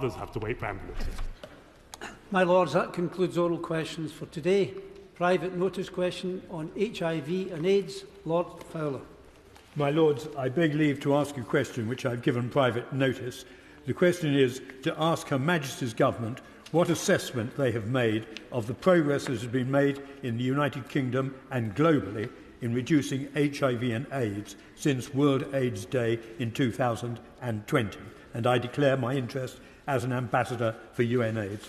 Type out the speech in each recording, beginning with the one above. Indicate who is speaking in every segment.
Speaker 1: Others have to wait for ambulances.
Speaker 2: My Lords, that concludes oral questions for today. Private notice question on HIV and AIDS. Lord Fowler.
Speaker 3: My Lords, I beg leave to ask a question which I've given private notice. The question is to ask Her Majesty's Government what assessment they have made of the progress that has been made in the United Kingdom and globally in reducing HIV and AIDS since World AIDS Day in 2020. And I declare my interest as an ambassador for UNAIDS.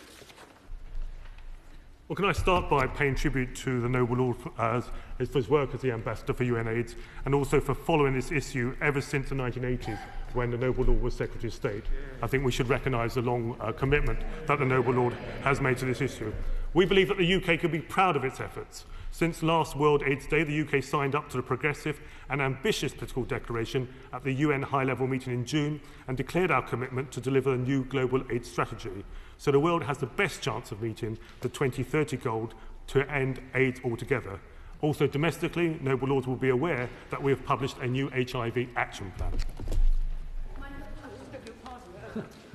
Speaker 1: Well, can I start by paying tribute to the Noble Lord for his work as the ambassador for UNAIDS, and also for following this issue ever since the 1980s, when the Noble Lord was Secretary of State. I think we should recognise the long commitment that the Noble Lord has made to this issue. We believe that the UK can be proud of its efforts. Since last World AIDS Day, the UK signed up to the progressive and ambitious political declaration at the UN high-level meeting in June and declared our commitment to deliver a new global AIDS strategy. So the world has the best chance of meeting the 2030 goal to end AIDS altogether. Also domestically, Noble Lords will be aware that we have published a new HIV action plan.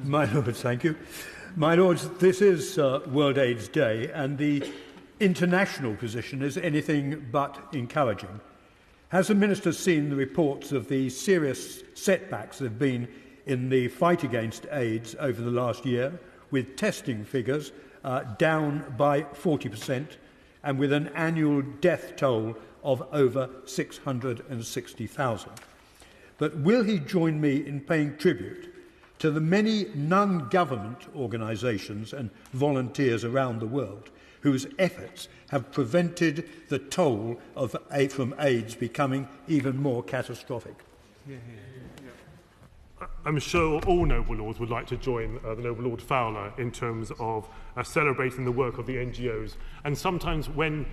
Speaker 3: My Lords, thank you. My Lords, this is World AIDS Day, and the international position is anything but encouraging. Has the Minister seen the reports of the serious setbacks there have been in the fight against AIDS over the last year, with testing figures down by 40% and with an annual death toll of over 660,000? But will he join me in paying tribute to the many non-government organisations and volunteers around the world whose efforts have prevented the toll from AIDS becoming even more catastrophic?
Speaker 1: I'm sure all Noble Lords would like to join the Noble Lord Fowler in terms of celebrating the work of the NGOs. And sometimes when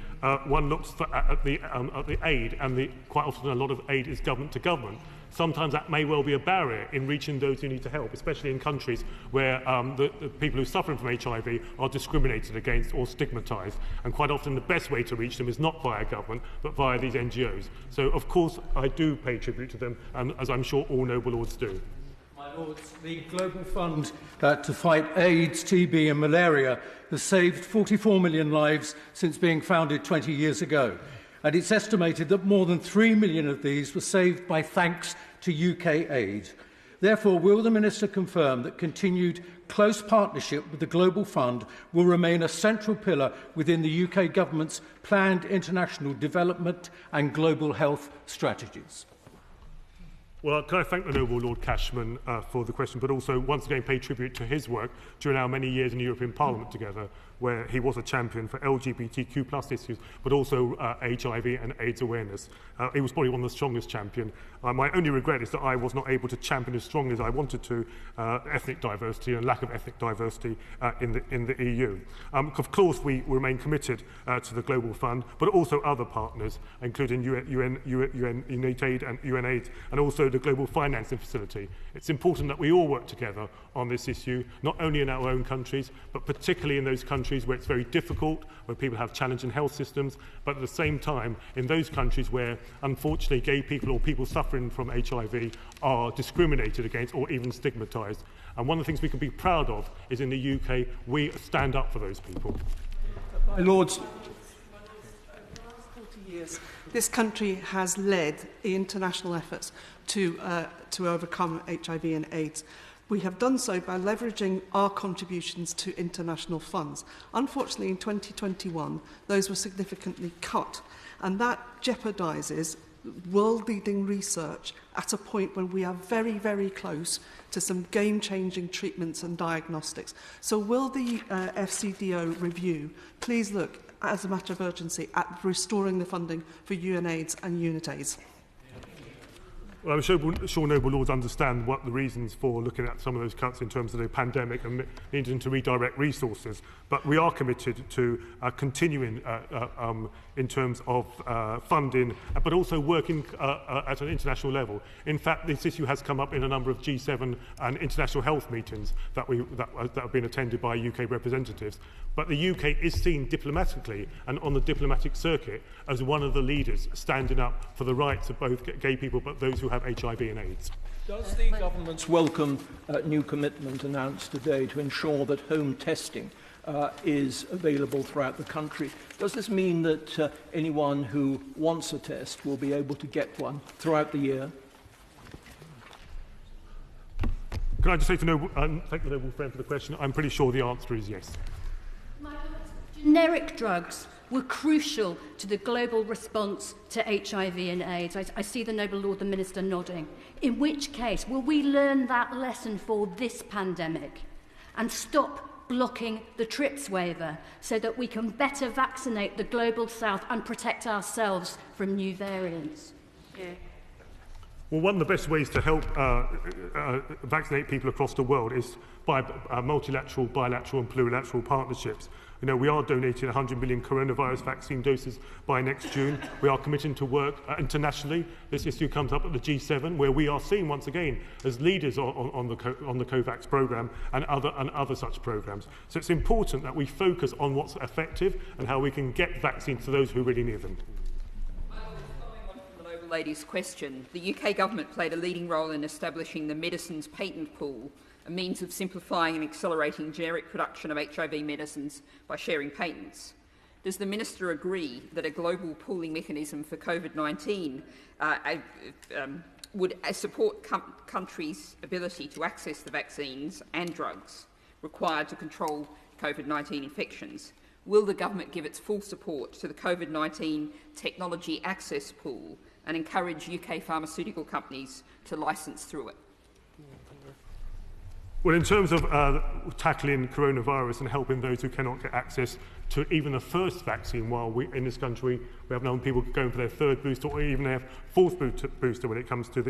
Speaker 1: one looks at the aid, and quite often a lot of aid is government to government, sometimes that may well be a barrier in reaching those who need to help, especially in countries where the people who are suffering from HIV are discriminated against or stigmatised. And quite often the best way to reach them is not via government, but via these NGOs. So, of course, I do pay tribute to them, as I'm sure all Noble Lords do.
Speaker 4: My Lords, the Global Fund to fight AIDS, TB and malaria has saved 44 million lives since being founded 20 years ago. And it's estimated that more than 3 million of these were saved by thanks to UK aid. Therefore, will the Minister confirm that continued close partnership with the Global Fund will remain a central pillar within the UK Government's planned international development and global health strategies?
Speaker 1: Well, can I thank the Noble Lord Cashman for the question, but also once again pay tribute to his work during our many years in the European Parliament together, where he was a champion for LGBTQ+ issues, but also HIV and AIDS awareness. He was probably one of the strongest champions. My only regret is that I was not able to champion as strongly as I wanted to ethnic diversity and lack of ethnic diversity in the EU. Of course, we remain committed to the Global Fund, but also other partners, including UNAID and UNAIDS, and also the Global Financing Facility. It's important that we all work together on this issue, not only in our own countries, but particularly in those countries where it's very difficult, where people have challenging health systems, but at the same time, in those countries where, unfortunately, gay people or people suffering from HIV are discriminated against or even stigmatised. And one of the things we can be proud of is in the UK, we stand up for those people.
Speaker 4: My Lords,
Speaker 5: years, this country has led the international efforts to overcome HIV and AIDS. We have done so by leveraging our contributions to international funds. Unfortunately, in 2021, those were significantly cut, and that jeopardises world-leading research at a point when we are very, very close to some game-changing treatments and diagnostics. So will the FCDO review please look, as a matter of urgency, at restoring the funding for UNAIDS and UNITAIDS?
Speaker 1: Well, I'm sure Noble Lords understand what the reasons for looking at some of those cuts in terms of the pandemic and needing to redirect resources. But we are committed to continuing in terms of funding, but also working at an international level. In fact, this issue has come up in a number of G7 and international health meetings that have been attended by UK representatives. But the UK is seen diplomatically and on the diplomatic circuit as one of the leaders standing up for the rights of both gay people, but those who have HIV and AIDS.
Speaker 6: Does the government's welcome new commitment announced today to ensure that home testing is available throughout the country, does this mean that anyone who wants a test will be able to get one throughout the year?
Speaker 1: Can I just say to thank the noble friend for the question? I'm pretty sure the answer is yes.
Speaker 7: Generic drugs were crucial to the global response to HIV and AIDS. I see the noble Lord the Minister nodding. In which case, will we learn that lesson for this pandemic and stop blocking the TRIPS waiver so that we can better vaccinate the global south and protect ourselves from new variants? Yeah.
Speaker 1: Well, one of the best ways to help vaccinate people across the world is by multilateral, bilateral and plurilateral partnerships. You know, we are donating 100 million coronavirus vaccine doses by next June. We are committing to work internationally. This issue comes up at the G7, where we are seen once again as leaders on the COVAX programme and other such programmes. So it's important that we focus on what's effective and how we can get vaccines to those who really need them.
Speaker 8: Lady's question, the UK government played a leading role in establishing the medicines patent pool, a means of simplifying and accelerating generic production of HIV medicines by sharing patents. Does the Minister agree that a global pooling mechanism for COVID-19 would support countries' ability to access the vaccines and drugs required to control COVID-19 infections? Will the government give its full support to the COVID-19 technology access pool and encourage UK pharmaceutical companies to licence through it?
Speaker 1: Well, in terms of tackling coronavirus and helping those who cannot get access to even the first vaccine, while in this country we have known people going for their third booster or even their fourth booster when it comes to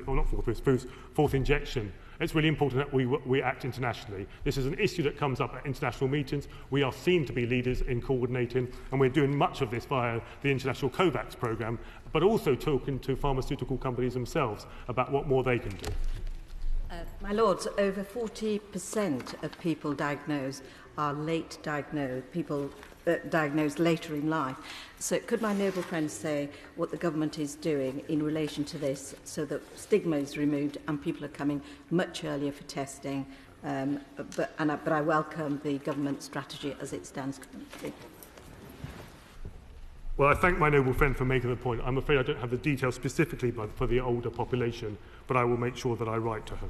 Speaker 1: fourth injection. It's really important that we act internationally. This is an issue that comes up at international meetings. We are seen to be leaders in coordinating, and we're doing much of this via the international COVAX programme, but also talking to pharmaceutical companies themselves about what more they can do.
Speaker 9: My Lords, over 40% of people diagnosed are late diagnosed, people diagnosed later in life. So could my noble friend say what the government is doing in relation to this so that stigma is removed and people are coming much earlier for testing? But I welcome the government strategy as it stands currently.
Speaker 1: Well, I thank my noble friend for making the point. I'm afraid I don't have the details specifically for the older population, but I will make sure that I write to her.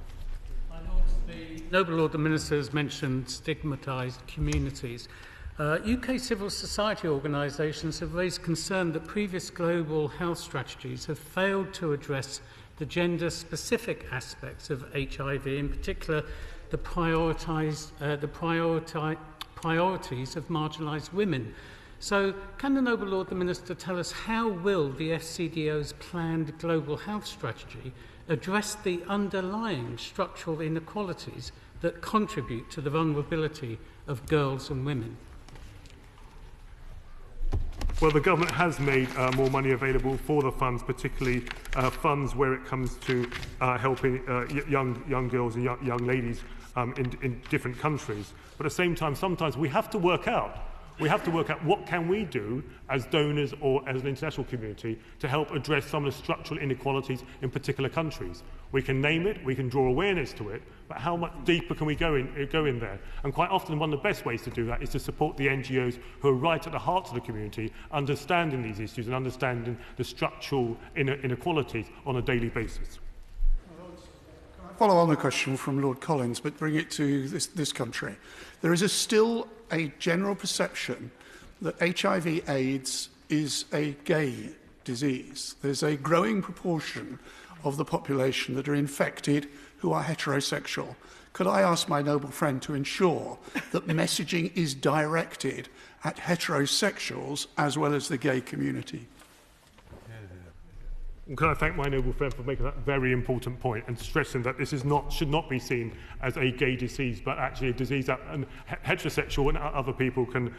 Speaker 10: My Lords, the noble Lord the Minister has mentioned stigmatised communities. UK civil society organisations have raised concern that previous global health strategies have failed to address the gender-specific aspects of HIV, in particular the priorities of marginalised women. So, can the noble Lord the Minister tell us how will the FCDO's planned global health strategy address the underlying structural inequalities that contribute to the vulnerability of girls and women?
Speaker 1: Well, the government has made more money available for the funds, particularly funds where it comes to helping young girls and young ladies in different countries. But at the same time, sometimes we have to work out what can we do as donors or as an international community to help address some of the structural inequalities in particular countries. We can name it, we can draw awareness to it, but how much deeper can we go in there? And quite often one of the best ways to do that is to support the NGOs who are right at the heart of the community, understanding these issues and understanding the structural inequalities on a daily basis.
Speaker 11: Follow on the question from Lord Collins, but bring it to this country. There is still a general perception that HIV/AIDS is a gay disease. There's a growing proportion of the population that are infected who are heterosexual. Could I ask my noble friend to ensure that messaging is directed at heterosexuals as well as the gay community?
Speaker 1: Can I thank my noble friend for making that very important point and stressing that this should not be seen as a gay disease, but actually a disease that heterosexual and other people can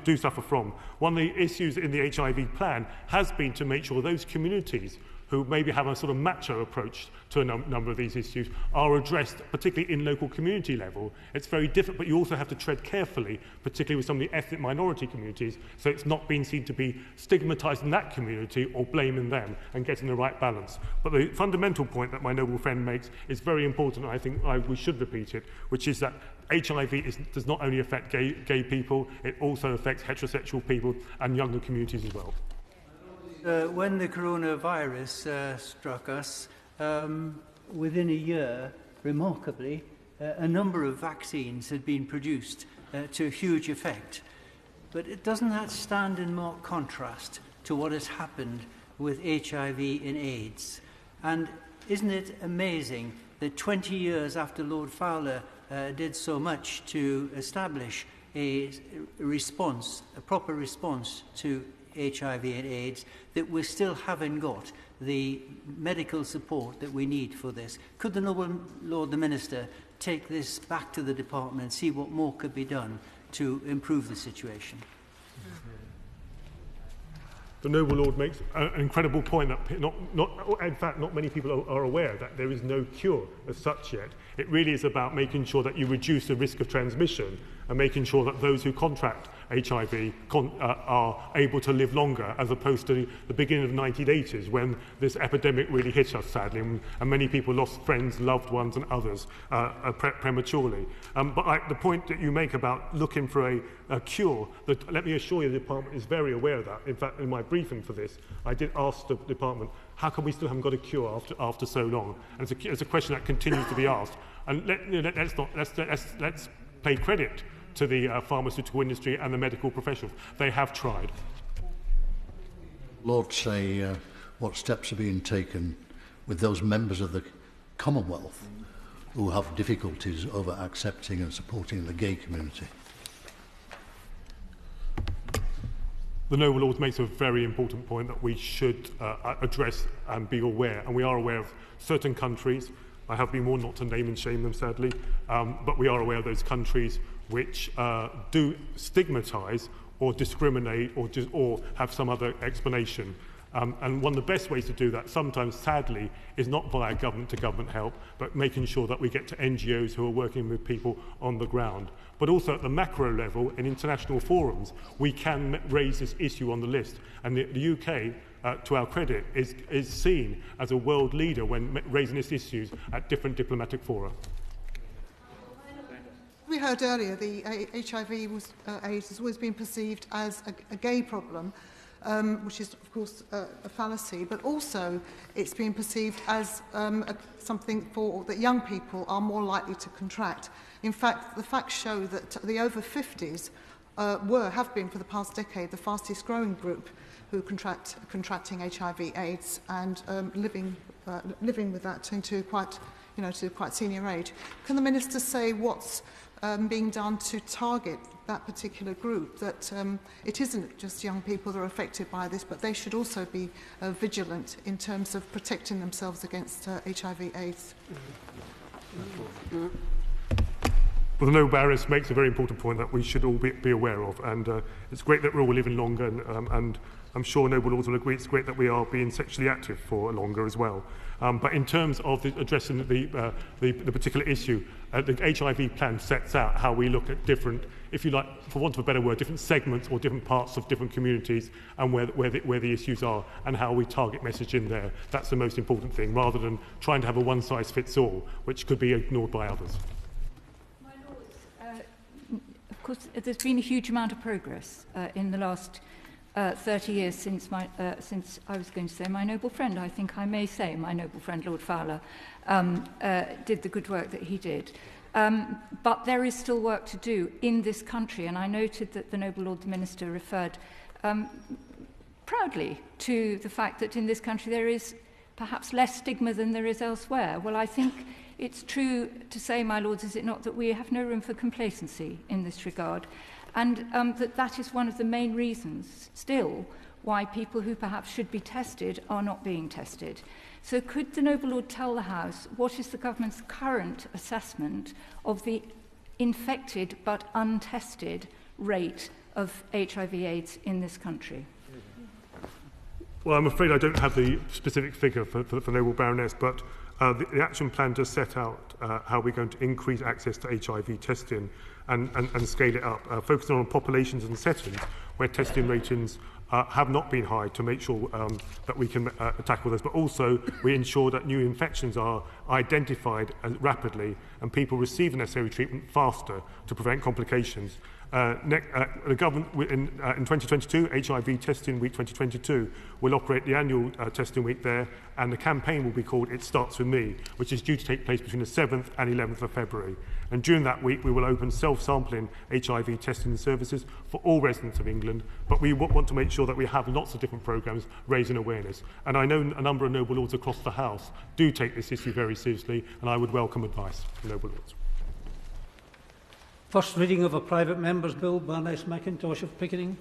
Speaker 1: do suffer from. One of the issues in the HIV plan has been to make sure those communities who maybe have a sort of macho approach to a number of these issues are addressed, particularly in local community level. It's very different, but you also have to tread carefully, particularly with some of the ethnic minority communities, so it's not being seen to be stigmatising that community or blaming them, and getting the right balance. But the fundamental point that my noble friend makes is very important, and I think we should repeat it, which is that HIV does not only affect gay people, it also affects heterosexual people and younger communities as well.
Speaker 2: When the coronavirus struck us, within a year, remarkably, a number of vaccines had been produced to huge effect. But doesn't that stand in marked contrast to what has happened with HIV and AIDS? And isn't it amazing that 20 years after Lord Fowler did so much to establish a response, a proper response to HIV and AIDS, that we still haven't got the medical support that we need for this? Could the noble Lord the Minister take this back to the department and see what more could be done to improve the situation?
Speaker 1: The noble Lord makes an incredible point that in fact not many people are aware that there is no cure as such yet. It really is about making sure that you reduce the risk of transmission and making sure that those who contract HIV are able to live longer, as opposed to the beginning of the 1980s when this epidemic really hit us, sadly, and many people lost friends, loved ones and others prematurely. But the point that you make about looking for a cure, let me assure you the department is very aware of that. In fact, in my briefing for this, I did ask the department, how come we still haven't got a cure after so long? And it's a question that continues to be asked. And let's pay credit to the pharmaceutical industry and the medical professionals. They have tried.
Speaker 12: Lord, say what steps are being taken with those members of the Commonwealth who have difficulties over accepting and supporting the gay community?
Speaker 1: The noble Lord makes a very important point that we should address and be aware, and we are aware of certain countries. I have been warned not to name and shame them, sadly, but we are aware of those countries which do stigmatise or discriminate or have some other explanation. And one of the best ways to do that, sometimes sadly, is not via government-to-government help, but making sure that we get to NGOs who are working with people on the ground. But also at the macro level, in international forums, we can raise this issue on the list. And the UK, to our credit, is seen as a world leader when raising these issues at different diplomatic fora.
Speaker 13: We heard earlier the HIV AIDS has always been perceived as a gay problem, which is of course a fallacy, but also it's been perceived as something that young people are more likely to contract. In fact, the facts show that the over 50s have been for the past decade the fastest growing group who contracting HIV/AIDS and living with that into quite senior age. Can the Minister say what's being done to target that particular group, that it isn't just young people that are affected by this, but they should also be vigilant in terms of protecting themselves against HIV/AIDS?
Speaker 1: Well, the Noble Barriers makes a very important point that we should all be aware of, and it's great that we're all living longer, and I'm sure Noble Lords will agree it's great that we are being sexually active for longer as well. But in terms of addressing the particular issue, the HIV plan sets out how we look at different, if you like, for want of a better word, different segments or different parts of different communities and where the issues are and how we target messaging there. That's the most important thing, rather than trying to have a one-size-fits-all, which could be ignored by others.
Speaker 14: My Lords, of course, there's been a huge amount of progress in the last 30 years since I was going to say my noble friend, I think I may say my noble friend Lord Fowler did the good work that he did. But there is still work to do in this country, and I noted that the noble Lord the Minister referred proudly to the fact that in this country there is perhaps less stigma than there is elsewhere. Well, I think it's true to say, my Lords, is it not, that we have no room for complacency in this regard, and that is one of the main reasons still why people who perhaps should be tested are not being tested. So could the noble Lord tell the House what is the government's current assessment of the infected but untested rate of HIV/AIDS in this country?
Speaker 1: Well, I'm afraid I don't have the specific figure for Noble Baroness, but the action plan does set out how we're going to increase access to HIV testing and scale it up, focusing on populations and settings where testing ratings have not been high to make sure that we can tackle this, but also we ensure that new infections are identified rapidly and people receive the necessary treatment faster to prevent complications. The government in 2022, HIV Testing Week 2022, will operate the annual testing week there, and the campaign will be called It Starts With Me, which is due to take place between the 7th and 11th of February. And during that week, we will open self-sampling HIV testing services for all residents of England, but we want to make sure that we have lots of different programmes raising awareness. And I know a number of Noble Lords across the House do take this issue very seriously, and I would welcome advice from Noble Lords.
Speaker 15: First reading of a private member's bill, Baroness McIntosh of Pickering.